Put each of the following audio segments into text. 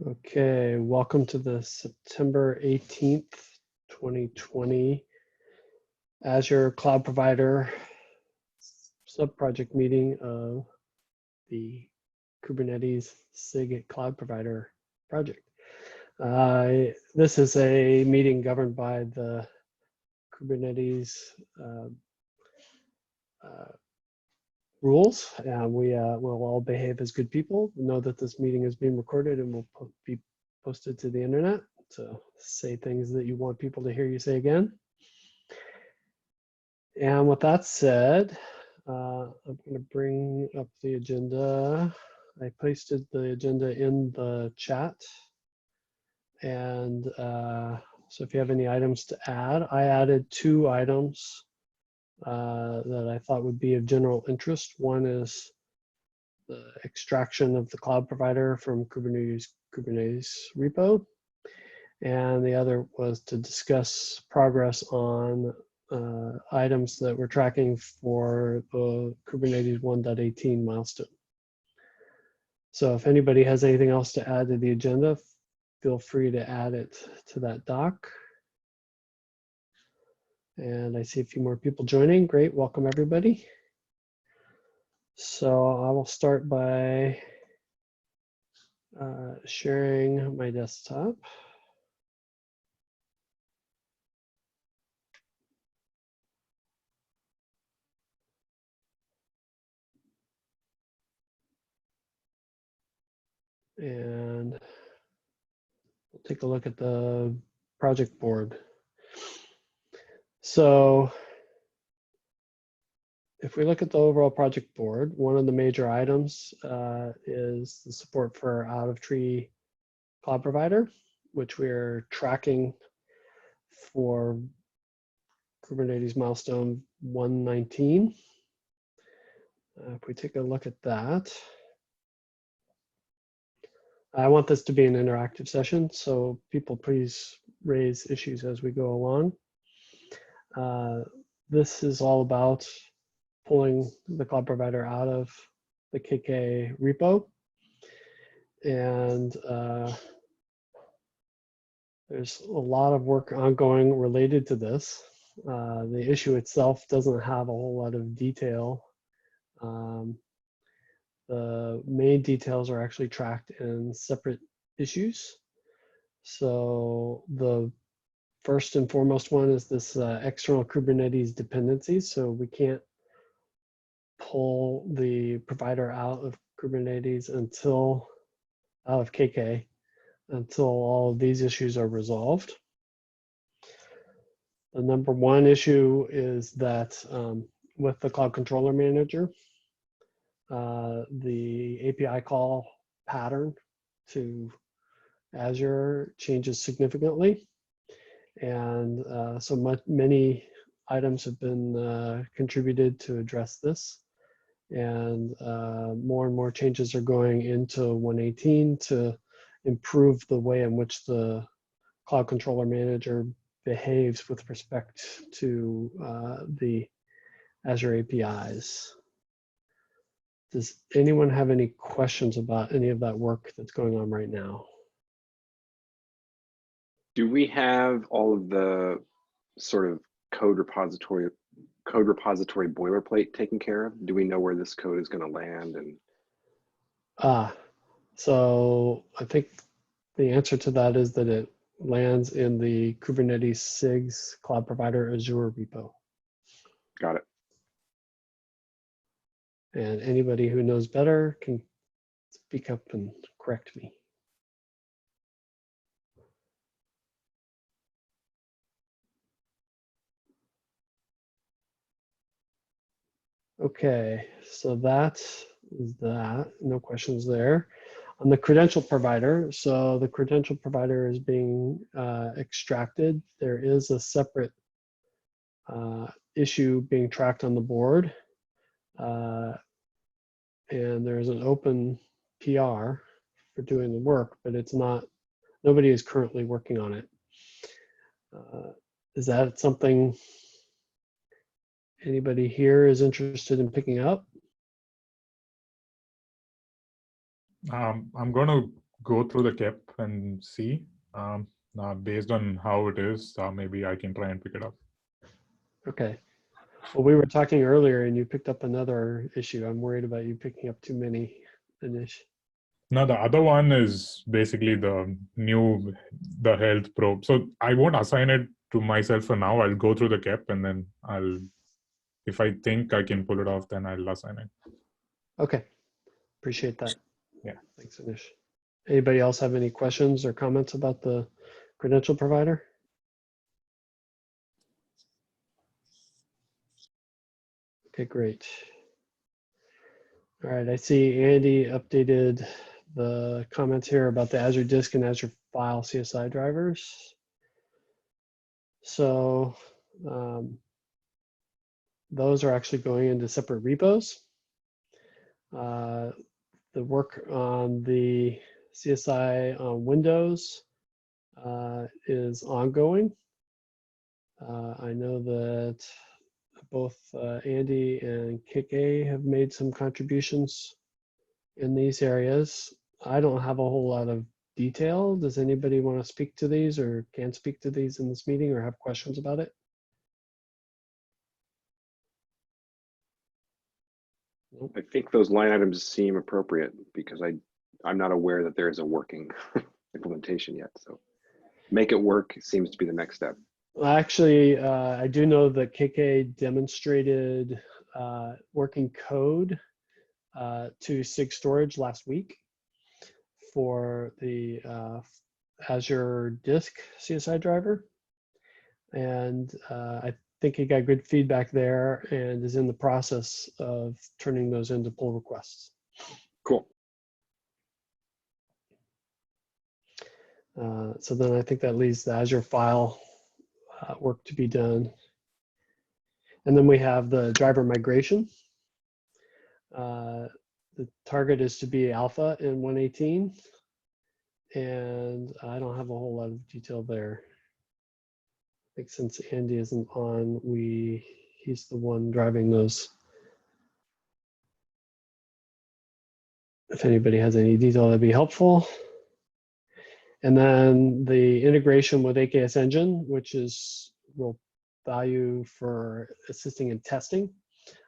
Okay, welcome to the September 18th, 2020 Azure Cloud Provider Subproject meeting of the Kubernetes SIG Cloud Provider project. This is a meeting governed by the Kubernetes rules, and we will all behave as good people. Know that this meeting is being recorded and will be posted to the internet. So say things that you want people to hear you say again. And with that said, I'm going to bring up the agenda. I pasted the agenda in the chat. And so if you have any items to add, I added 2 items that I thought would be of general interest. One is the extraction of the cloud provider from Kubernetes repo. And the other was to discuss progress on items that we're tracking for the Kubernetes 1.18 milestone. So if anybody has anything else to add to the agenda, feel free to add it to that doc. And I see a few more people joining. Great, welcome everybody. So I will start by sharing my desktop. And we'll take a look at the project board. So if we look at the overall project board, one of the major items is the support for out-of-tree cloud provider, which we're tracking for Kubernetes milestone 119. If we take a look at that, I want this to be an interactive session, so people please raise issues as we go along. This is all about pulling the cloud provider out of the KK repo. And there's a lot of work ongoing related to this. The issue itself doesn't have a whole lot of detail. The main details are actually tracked in separate issues. So the first and foremost one is this external Kubernetes dependencies. So we can't pull the provider out of Kubernetes out of KK until all of these issues are resolved. The number one issue is that with the Cloud Controller Manager, the API call pattern to Azure changes significantly. And so many items have been contributed to address this. And more changes are going into 118 to improve the way in which the Cloud Controller Manager behaves with respect to the Azure APIs. Does anyone have any questions about any of that work that's going on right now? Do we have all of the sort of code repository boilerplate taken care of? Do we know where this code is going to land? And so I think the answer to that is that it lands in the Kubernetes SIG's cloud provider Azure repo. Got it. And anybody who knows better can speak up and correct me. Okay, so that is that. No questions there. On the credential provider, so the credential provider is being extracted. There is a separate issue being tracked on the board. And there's an open PR for doing the work, but it's not, nobody is currently working on it. Is that something anybody here is interested in picking up? I'm going to go through the KEP and see. Based on how it is, maybe I can try and pick it up. Okay. Well, we were talking earlier and you picked up another issue. I'm worried about you picking up too many initiatives. Now, the other one is basically the health probe. So I won't assign it to myself for now. I'll go through the KEP and then if I think I can pull it off, then I'll assign it. Okay. Appreciate that. Yeah. Thanks, Anish. Anybody else have any questions or comments about the credential provider? Okay, great. All right, I see Andy updated the comments here about the Azure Disk and Azure File CSI drivers. So those are actually going into separate repos. The work on the CSI on Windows is ongoing. I know that both Andy and KK have made some contributions in these areas. I don't have a whole lot of detail. Does anybody want to speak to these or can speak to these in this meeting or have questions about it? Nope. I think those line items seem appropriate because I'm not aware that there is a working implementation yet. So make it work seems to be the next step. Well, actually, I do know that KK demonstrated working code to SIG storage last week for the Azure Disk CSI driver. And I think he got good feedback there and is in the process of turning those into pull requests. Cool. So then I think that leaves the Azure file work to be done. And then we have the driver migration. The target is to be alpha in 118. And I don't have a whole lot of detail there. I think since Andy isn't on, he's the one driving those. If anybody has any detail, that'd be helpful. And then the integration with AKS Engine, which is real value for assisting in testing.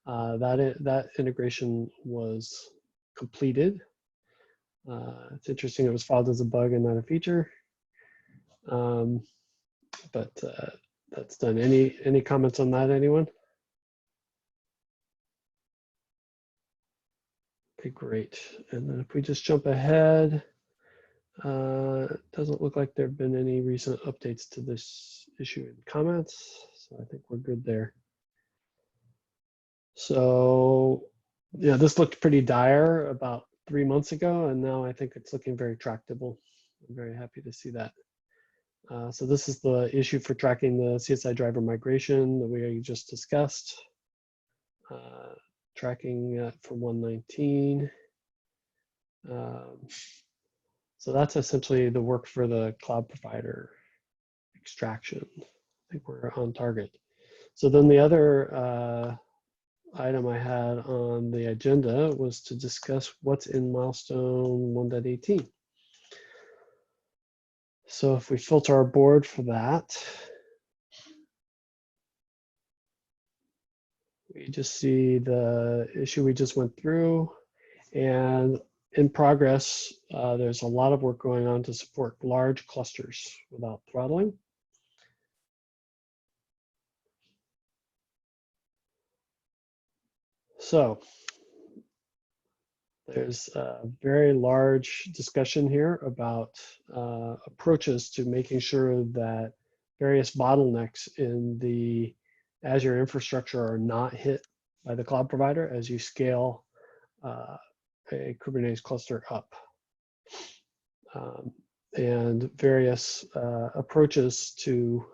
That integration was completed. It's interesting, it was filed as a bug and not a feature. But that's done. Any comments on that, anyone? Okay, great. And then if we just jump ahead, it doesn't look like there have been any recent updates to this issue in comments. So I think we're good there. So yeah, this looked pretty dire about 3 months ago, and now I think it's looking very tractable. I'm very happy to see that. So this is the issue for tracking the CSI driver migration that we just discussed. Tracking for 119. So that's essentially the work for the cloud provider extraction. I think we're on target. So then the other item I had on the agenda was to discuss what's in milestone 1.18. So if we filter our board for that, we just see the issue we just went through, and in progress, there's a lot of work going on to support large clusters without throttling. So there's a very large discussion here about approaches to making sure that various bottlenecks in the Azure infrastructure are not hit by the cloud provider as you scale a Kubernetes cluster up. And various approaches to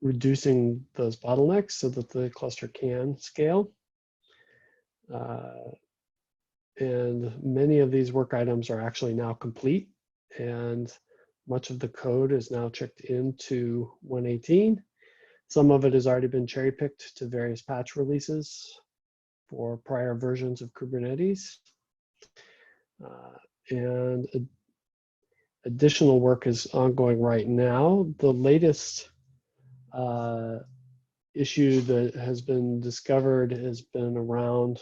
reducing those bottlenecks so that the cluster can scale. And many of these work items are actually now complete, and much of the code is now checked into 118. Some of it has already been cherry picked to various patch releases for prior versions of Kubernetes. And additional work is ongoing right now. The latest issue that has been discovered has been around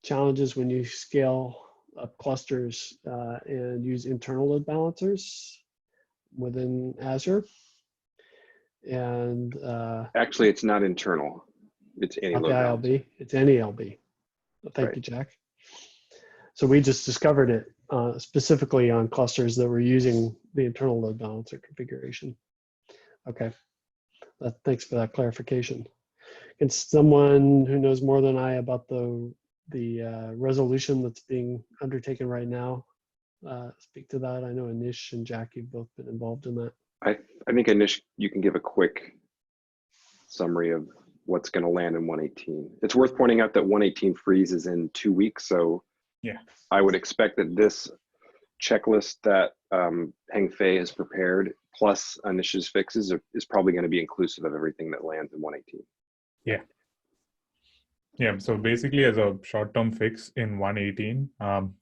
challenges when you scale up clusters and use internal load balancers within Azure. And Actually, it's not internal. It's any not the load balancer. ILB, it's NELB. Thank you, Jack. So we just discovered it specifically on clusters that were using the internal load balancer configuration. Okay, thanks for that clarification. Can someone who knows more than I about the resolution that's being undertaken right now speak to that? I know Anish and Jackie both been involved in that. I think Anish, you can give a quick summary of what's going to land in 118. It's worth pointing out that 118 freezes in 2 weeks, so Yeah. I would expect that this checklist that Heng Fei has prepared, plus Anish's fixes, is probably going to be inclusive of everything that lands in 118. Yeah. Yeah, so basically as a short-term fix in 118,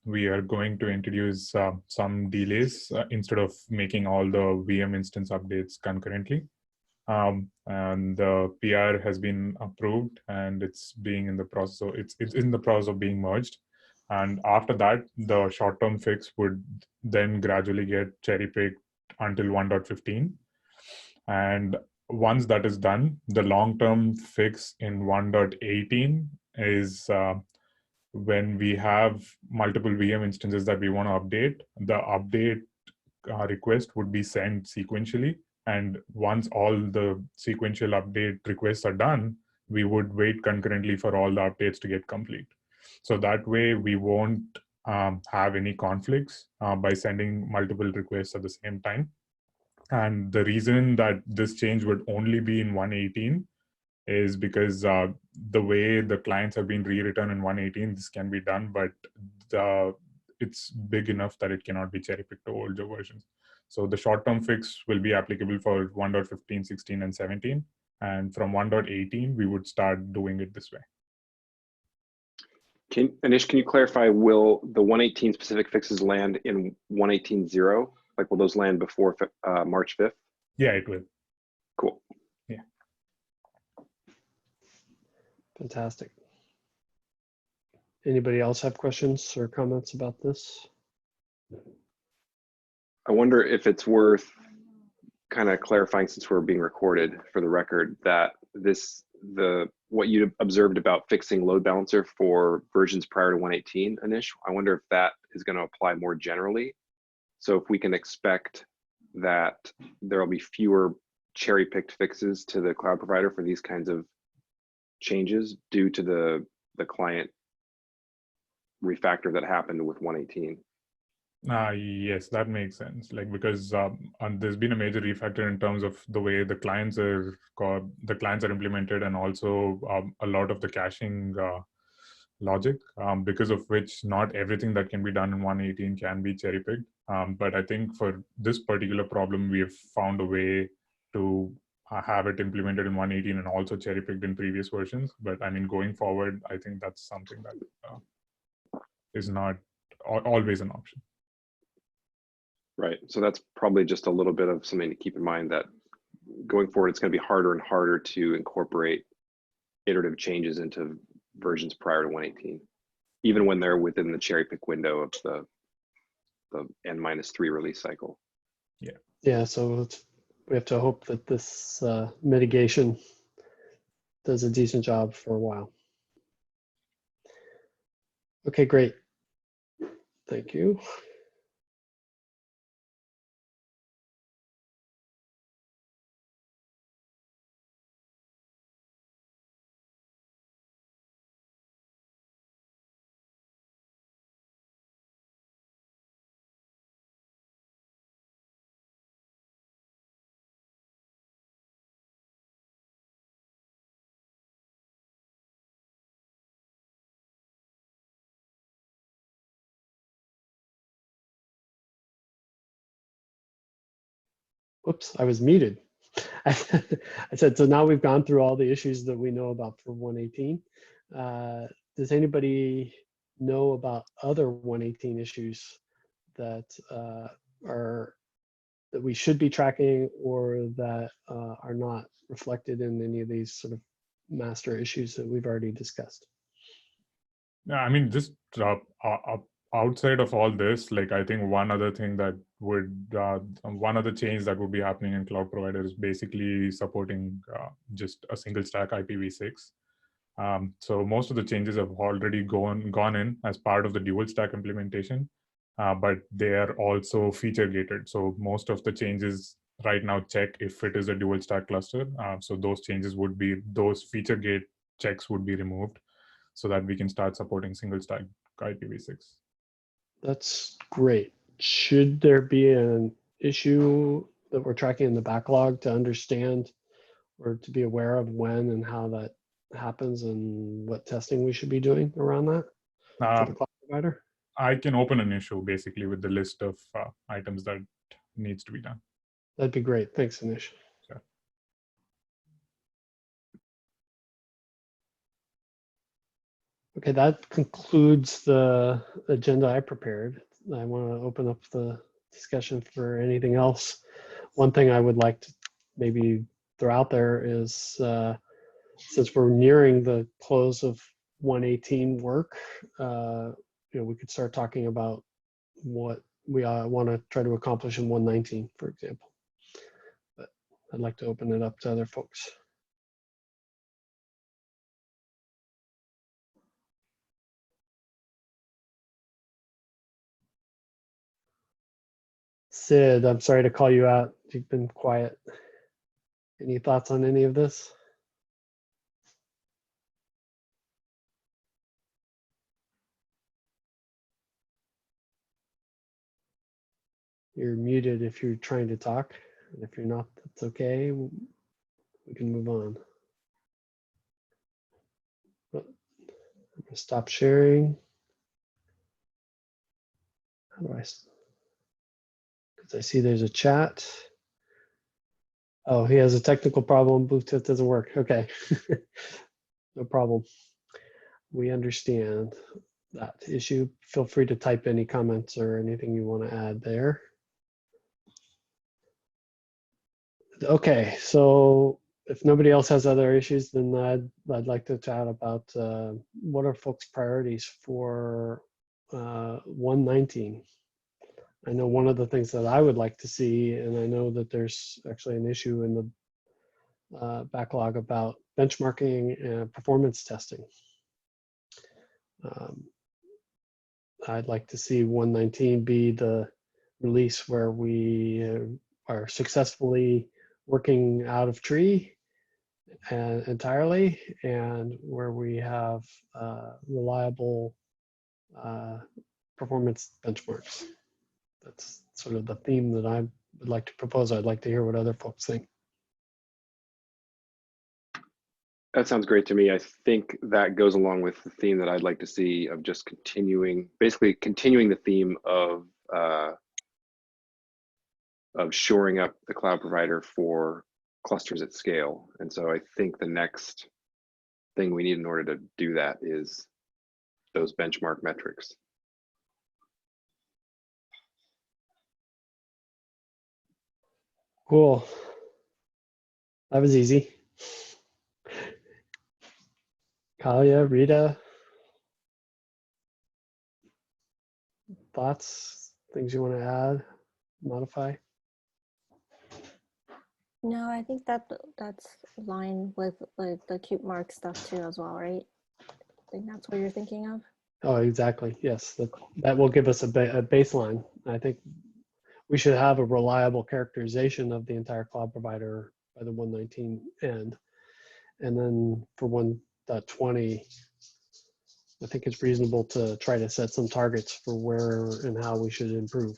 we are going to introduce some delays instead of making all the VM instance updates concurrently. And the PR has been approved and it's being in the process. So it's in the process of being merged. And after that, the short-term fix would then gradually get cherry-picked until 1.15. And once that is done, the long-term fix in 1.18 is when we have multiple VM instances that we want to update, the update request would be sent sequentially. And once all the sequential update requests are done, we would wait concurrently for all the updates to get complete. So that way we won't have any conflicts by sending multiple requests at the same time. And the reason that this change would only be in 118 is because the way the clients have been rewritten in 118, this can be done, but it's big enough that it cannot be cherry-picked to older versions. So the short-term fix will be applicable for 1.15, 16, and 17. And from 1.18, we would start doing it this way. Anish, can you clarify, will the 118 specific fixes land in 118.0? Like, will those land before March 5th? Yeah, it will. Cool. Yeah. Fantastic. Anybody else have questions or comments about this? I wonder if it's worth kind of clarifying, since we're being recorded for the record, that what you observed about fixing load balancer for versions prior to 118, Anish, I wonder if that is going to apply more generally. So if we can expect that there will be fewer cherry-picked fixes to the cloud provider for these kinds of changes due to the client refactor that happened with 118. Yes, that makes sense. Like, because there's been a major refactor in terms of the way the clients are implemented, and also a lot of the caching logic, because of which not everything that can be done in 118 can be cherry picked. But I think for this particular problem, we have found a way to have it implemented in 118 and also cherry picked in previous versions. But I mean, going forward, I think that's something that is not always an option. Right. So that's probably just a little bit of something to keep in mind, that going forward, it's going to be harder and harder to incorporate iterative changes into versions prior to 118, even when they're within the cherry pick window of the N-3 release cycle. Yeah. Yeah. So we have to hope that this mitigation does a decent job for a while. Okay, great. Thank you. Oops, I was muted. I said, so now we've gone through all the issues that we know about for 118. Does anybody know about other 118 issues that that we should be tracking, or that are not reflected in any of these sort of master issues that we've already discussed? Yeah, I mean, just outside of all this, like I think one other thing that would, one other change that would be happening in cloud provider is basically supporting just a single stack IPv6. So most of the changes have already gone in as part of the dual stack implementation, but they are also feature gated. So most of the changes right now check if it is a dual stack cluster. So those changes would be, those feature gate checks would be removed so that we can start supporting single stack IPv6. That's great. Should there be an issue that we're tracking in the backlog to understand or to be aware of when and how that happens and what testing we should be doing around that for the cloud provider? I can open an issue basically with the list of items that needs to be done. That'd be great. Thanks, Anish. Sure. Okay, that concludes the agenda I prepared. I want to open up the discussion for anything else. One thing I would like to maybe throw out there is, since we're nearing the close of 118 work, we could start talking about what we want to try to accomplish in 119, for example. But I'd like to open it up to other folks. Sid, I'm sorry to call you out. You've been quiet. Any thoughts on any of this? You're muted if you're trying to talk. And if you're not, that's okay. We can move on. I'm gonna stop sharing. How do I? Because I see there's a chat. Oh, he has a technical problem. Bluetooth doesn't work. Okay. No problem. We understand that issue. Feel free to type any comments or anything you want to add there. Okay, so if nobody else has other issues, then I'd like to chat about what are folks' priorities for 119. I know one of the things that I would like to see, and I know that there's actually an issue in the backlog about benchmarking and performance testing. I'd like to see 119 be the release where we are successfully working out of tree entirely, and where we have reliable performance benchmarks. That's sort of the theme that I would like to propose. I'd like to hear what other folks think. That sounds great to me. I think that goes along with the theme that I'd like to see of just basically continuing the theme of shoring up the cloud provider for clusters at scale. And so I think the next thing we need in order to do that is those benchmark metrics. Cool. That was easy. Kalia, Rita, thoughts, things you want to add, modify? No, I think that's aligned with the kubemark stuff too as well, right? I think that's what you're thinking of. Oh, exactly. Yes, that will give us a baseline. I think we should have a reliable characterization of the entire cloud provider by the 119 end. And then for 1.20, I think it's reasonable to try to set some targets for where and how we should improve.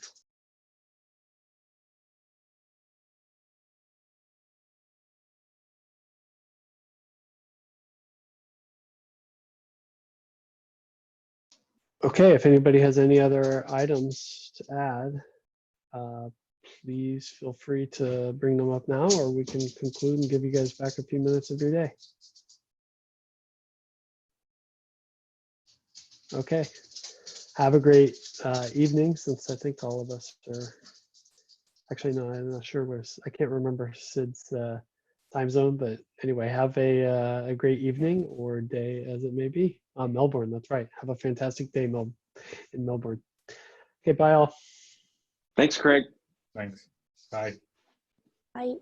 Okay, if anybody has any other items to add, please feel free to bring them up now, or we can conclude and give you guys back a few minutes of your day. Okay, have a great evening, since I think all of us are, actually, no, I'm not sure where, I can't remember Sid's time zone, but anyway, have a great evening or day as it may be. Melbourne, that's right. Have a fantastic day, in Melbourne. Okay, bye all. Thanks, Craig. Thanks. Bye. I